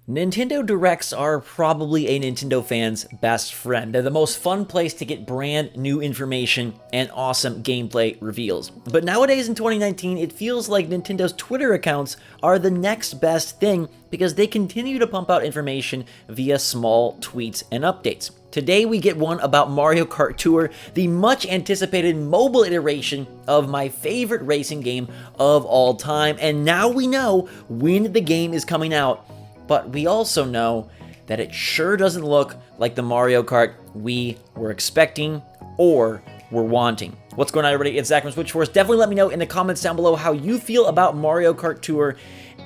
Nintendo Directs are probably a Nintendo fan's best friend. They're the most fun place to get brand new information and awesome gameplay reveals. But nowadays in 2019, it feels like Nintendo's Twitter accounts are the next best thing because they continue to pump out information via small tweets and updates. Today we get one about Mario Kart Tour, the much anticipated mobile iteration of my favorite racing game of all time, and now we know when the game is coming out. But we also know that it sure doesn't look like the Mario Kart we were expecting or were wanting. What's going on, everybody? It's Zach from Switchforce. Definitely let me know in the comments down below how you feel about Mario Kart Tour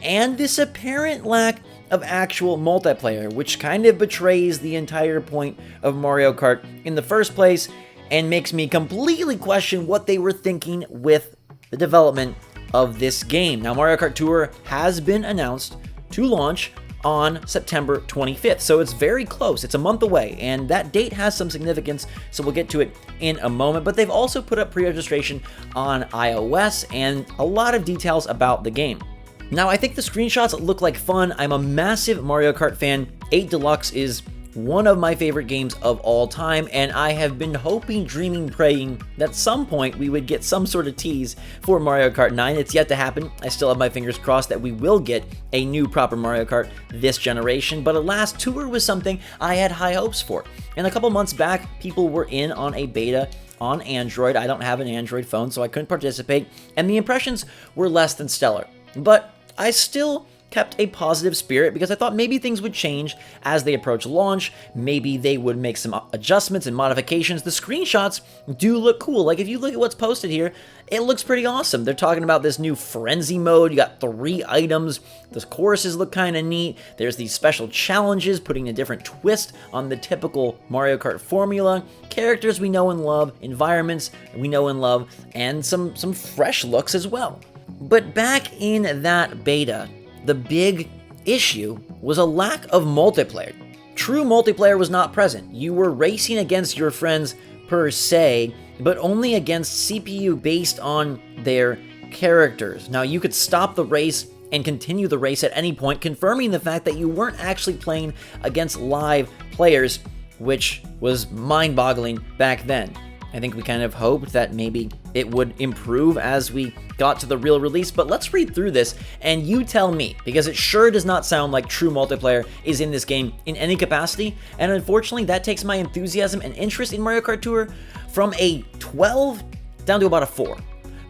and this apparent lack of actual multiplayer, which kind of betrays the entire point of Mario Kart in the first place and makes me completely question what they were thinking with the development of this game. Now, Mario Kart Tour has been announced to launch on September 25th. So it's very close. It's a month away, and that date has some significance, so we'll get to it in a moment. But they've also put up pre-registration on iOS and a lot of details about the game. Now, I think the screenshots look like fun. I'm a massive Mario Kart fan. 8 Deluxe is one of my favorite games of all time, and I have been hoping, dreaming, praying that at some point we would get some sort of tease for Mario Kart 9. It's yet to happen. I still have my fingers crossed that we will get a new proper Mario Kart this generation, but alas, Tour was something I had high hopes for. And a couple months back, people were in on a beta on Android. I don't have an Android phone, so I couldn't participate, and the impressions were less than stellar. But I still kept a positive spirit because I thought maybe things would change as they approach launch. Maybe they would make some adjustments and modifications. The screenshots do look cool. Like, if you look at what's posted here, it looks pretty awesome. They're talking about this new frenzy mode. You got 3 items. The courses look kind of neat. There's these special challenges, putting a different twist on the typical Mario Kart formula. Characters we know and love, environments we know and love, and some fresh looks as well. But back in that beta, the big issue was a lack of multiplayer. True multiplayer was not present. You were racing against your friends per se, but only against CPU based on their characters. Now, you could stop the race and continue the race at any point, confirming the fact that you weren't actually playing against live players, which was mind-boggling back then. I think we kind of hoped that maybe it would improve as we got to the real release, but let's read through this and you tell me, because it sure does not sound like true multiplayer is in this game in any capacity, and unfortunately that takes my enthusiasm and interest in Mario Kart Tour from a 12 down to about a 4.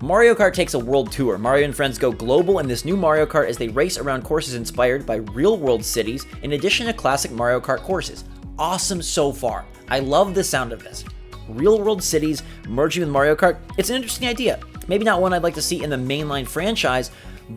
Mario Kart takes a world tour. Mario and friends go global in this new Mario Kart as they race around courses inspired by real-world cities in addition to classic Mario Kart courses. Awesome so far. I love the sound of this. Real-world cities merging with Mario Kart. It's an interesting idea. Maybe not one I'd like to see in the mainline franchise,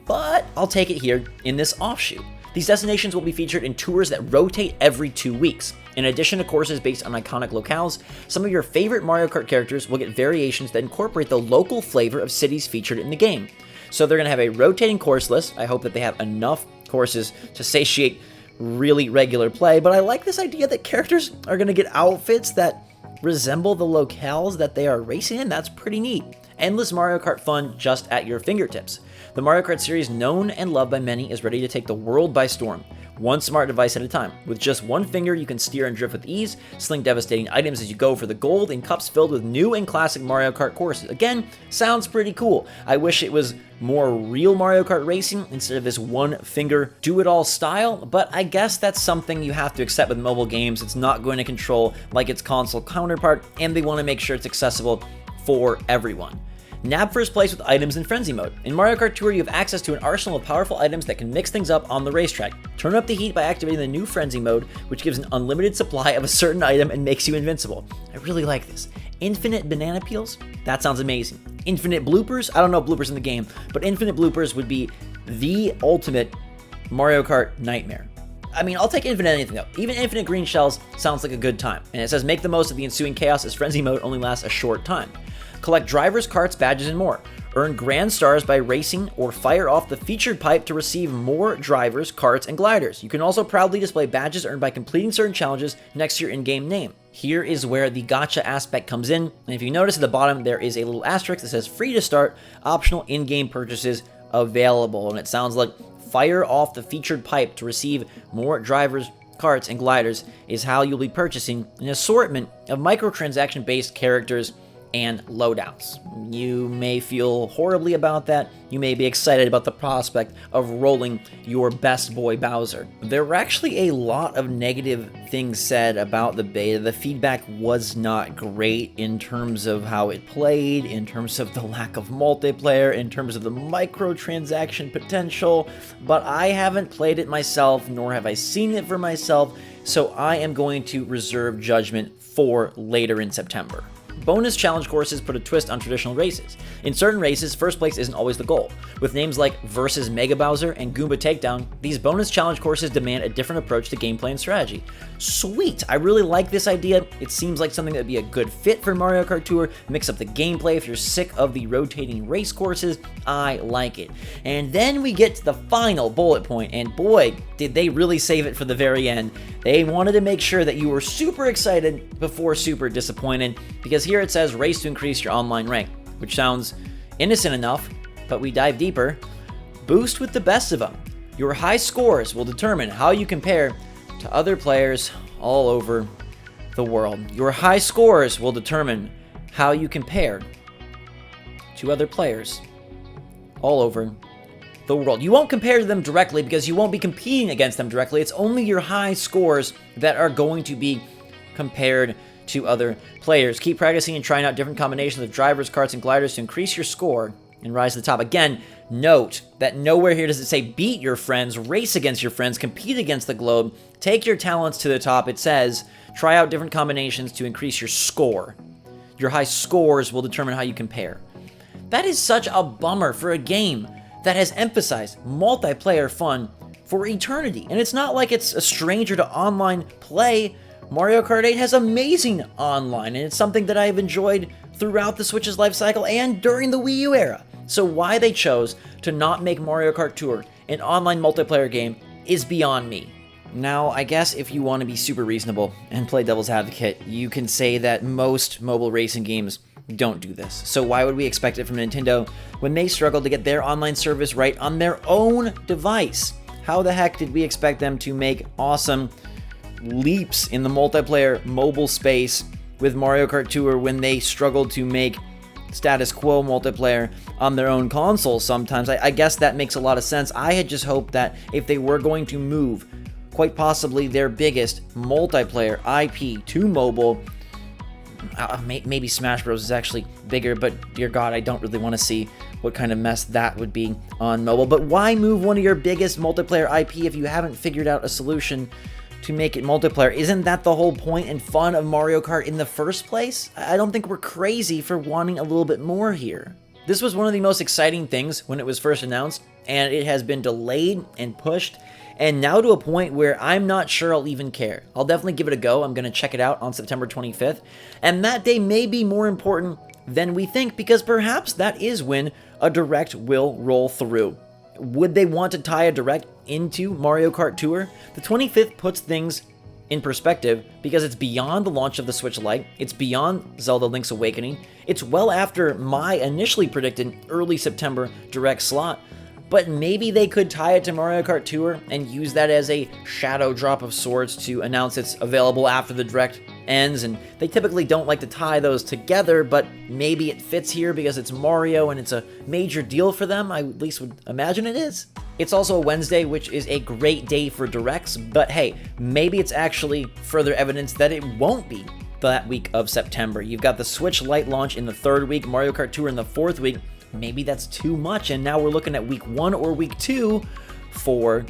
but I'll take it here in this offshoot. These destinations will be featured in tours that rotate every 2 weeks. In addition to courses based on iconic locales, some of your favorite Mario Kart characters will get variations that incorporate the local flavor of cities featured in the game. So they're going to have a rotating course list. I hope that they have enough courses to satiate really regular play, but I like this idea that characters are going to get outfits that resemble the locales that they are racing in. That's pretty neat. Endless Mario Kart fun just at your fingertips. The Mario Kart series, known and loved by many, is ready to take the world by storm, one smart device at a time. With just one finger, you can steer and drift with ease, sling devastating items as you go for the gold in cups filled with new and classic Mario Kart courses. Again, sounds pretty cool. I wish it was more real Mario Kart racing instead of this one finger do-it-all style, but I guess that's something you have to accept with mobile games. It's not going to control like its console counterpart, and they want to make sure it's accessible for everyone. Nab first place with items in Frenzy mode. In Mario Kart Tour, you have access to an arsenal of powerful items that can mix things up on the racetrack. Turn up the heat by activating the new Frenzy mode, which gives an unlimited supply of a certain item and makes you invincible. I really like this. Infinite banana peels? That sounds amazing. Infinite bloopers? I don't know bloopers in the game, but infinite bloopers would be the ultimate Mario Kart nightmare. I mean, I'll take infinite anything though. Even infinite green shells sounds like a good time. And it says make the most of the ensuing chaos as Frenzy mode only lasts a short time. Collect drivers, carts, badges, and more. Earn grand stars by racing or fire off the featured pipe to receive more drivers, carts, and gliders. You can also proudly display badges earned by completing certain challenges next to your in-game name. Here is where the gacha aspect comes in. And if you notice at the bottom, there is a little asterisk that says free to start, optional in-game purchases available. And it sounds like fire off the featured pipe to receive more drivers, karts, and gliders is how you'll be purchasing an assortment of microtransaction-based characters and loadouts. You may feel horribly about that. You may be excited about the prospect of rolling your best boy Bowser. There were actually a lot of negative things said about the beta. The feedback was not great in terms of how it played, in terms of the lack of multiplayer, in terms of the microtransaction potential, but I haven't played it myself, nor have I seen it for myself, so I am going to reserve judgment for later in September. Bonus challenge courses put a twist on traditional races. In certain races, first place isn't always the goal. With names like Versus Mega Bowser and Goomba Takedown, these bonus challenge courses demand a different approach to gameplay and strategy. Sweet! I really like this idea. It seems like something that would be a good fit for Mario Kart Tour. Mix up the gameplay if you're sick of the rotating race courses. I like it. And then we get to the final bullet point, and boy, did they really save it for the very end. They wanted to make sure that you were super excited before super disappointed, because here it says race to increase your online rank, which sounds innocent enough, but we dive deeper. Boost with the best of them. Your high scores will determine how you compare to other players all over the world. Your high scores will determine how you compare to other players all over the world. You won't compare to them directly because you won't be competing against them directly. It's only your high scores that are going to be compared to other players. Keep practicing and trying out different combinations of drivers, karts, and gliders to increase your score and rise to the top. Again, note that nowhere here does it say beat your friends, race against your friends, compete against the globe, take your talents to the top. It says try out different combinations to increase your score. Your high scores will determine how you compare. That is such a bummer for a game that has emphasized multiplayer fun for eternity. And it's not like it's a stranger to online play. Mario Kart 8 has amazing online, and it's something that I've enjoyed throughout the Switch's life cycle and during the Wii U era. So why they chose to not make Mario Kart Tour an online multiplayer game is beyond me. Now, I guess if you want to be super reasonable and play devil's advocate, you can say that most mobile racing games don't do this. So why would we expect it from Nintendo when they struggled to get their online service right on their own device? How the heck did we expect them to make awesome leaps in the multiplayer mobile space with Mario Kart Tour when they struggled to make status quo multiplayer on their own console sometimes? I guess that makes a lot of sense. I had just hoped that if they were going to move quite possibly their biggest multiplayer IP to mobile, maybe Smash Bros is actually bigger, but dear God, I don't really want to see what kind of mess that would be on mobile. But why move one of your biggest multiplayer IP if you haven't figured out a solution to make it multiplayer? Isn't that the whole point and fun of Mario Kart in the first place? I don't think we're crazy for wanting a little bit more here. This was one of the most exciting things when it was first announced, and it has been delayed and pushed, and now to a point where I'm not sure I'll even care. I'll definitely give it a go. I'm going to check it out on September 25th, and that day may be more important than we think, because perhaps that is when a Direct will roll through. Would they want to tie a Direct into Mario Kart Tour? The 25th puts things in perspective because it's beyond the launch of the Switch Lite, it's beyond Zelda Link's Awakening, it's well after my initially predicted early September Direct slot, but maybe they could tie it to Mario Kart Tour and use that as a shadow drop of sorts to announce it's available after the Direct ends. And they typically don't like to tie those together, but maybe it fits here because it's Mario and it's a major deal for them. I at least would imagine it is. It's also a Wednesday, which is a great day for Directs, but hey, maybe it's actually further evidence that it won't be that week of September. You've got the Switch Lite launch in the 3rd week, Mario Kart Tour in the 4th week. Maybe that's too much, and now we're looking at week 1 or week 2 for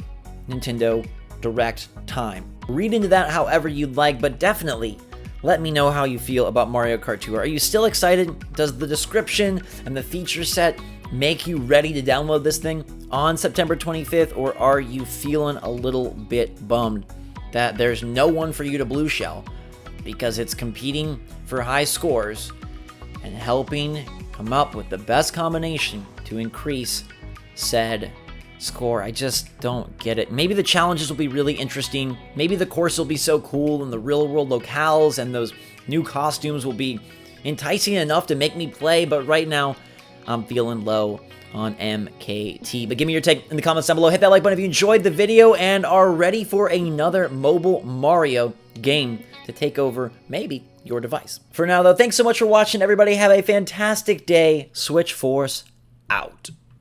Nintendo Direct time. Read into that however you'd like, but definitely let me know how you feel about Mario Kart Tour. Are you still excited? Does the description and the feature set make you ready to download this thing on September 25th, or are you feeling a little bit bummed that there's no one for you to blue shell because it's competing for high scores and helping come up with the best combination to increase said score? I just don't get it. Maybe the challenges will be really interesting. Maybe the course will be so cool, and the real world locales and those new costumes will be enticing enough to make me play, but right now I'm feeling low on MKT. But give me your take in the comments down below. Hit that like button if you enjoyed the video and are ready for another mobile Mario game to take over maybe your device. For now, though, thanks so much for watching, everybody. Have a fantastic day. Switch Force out.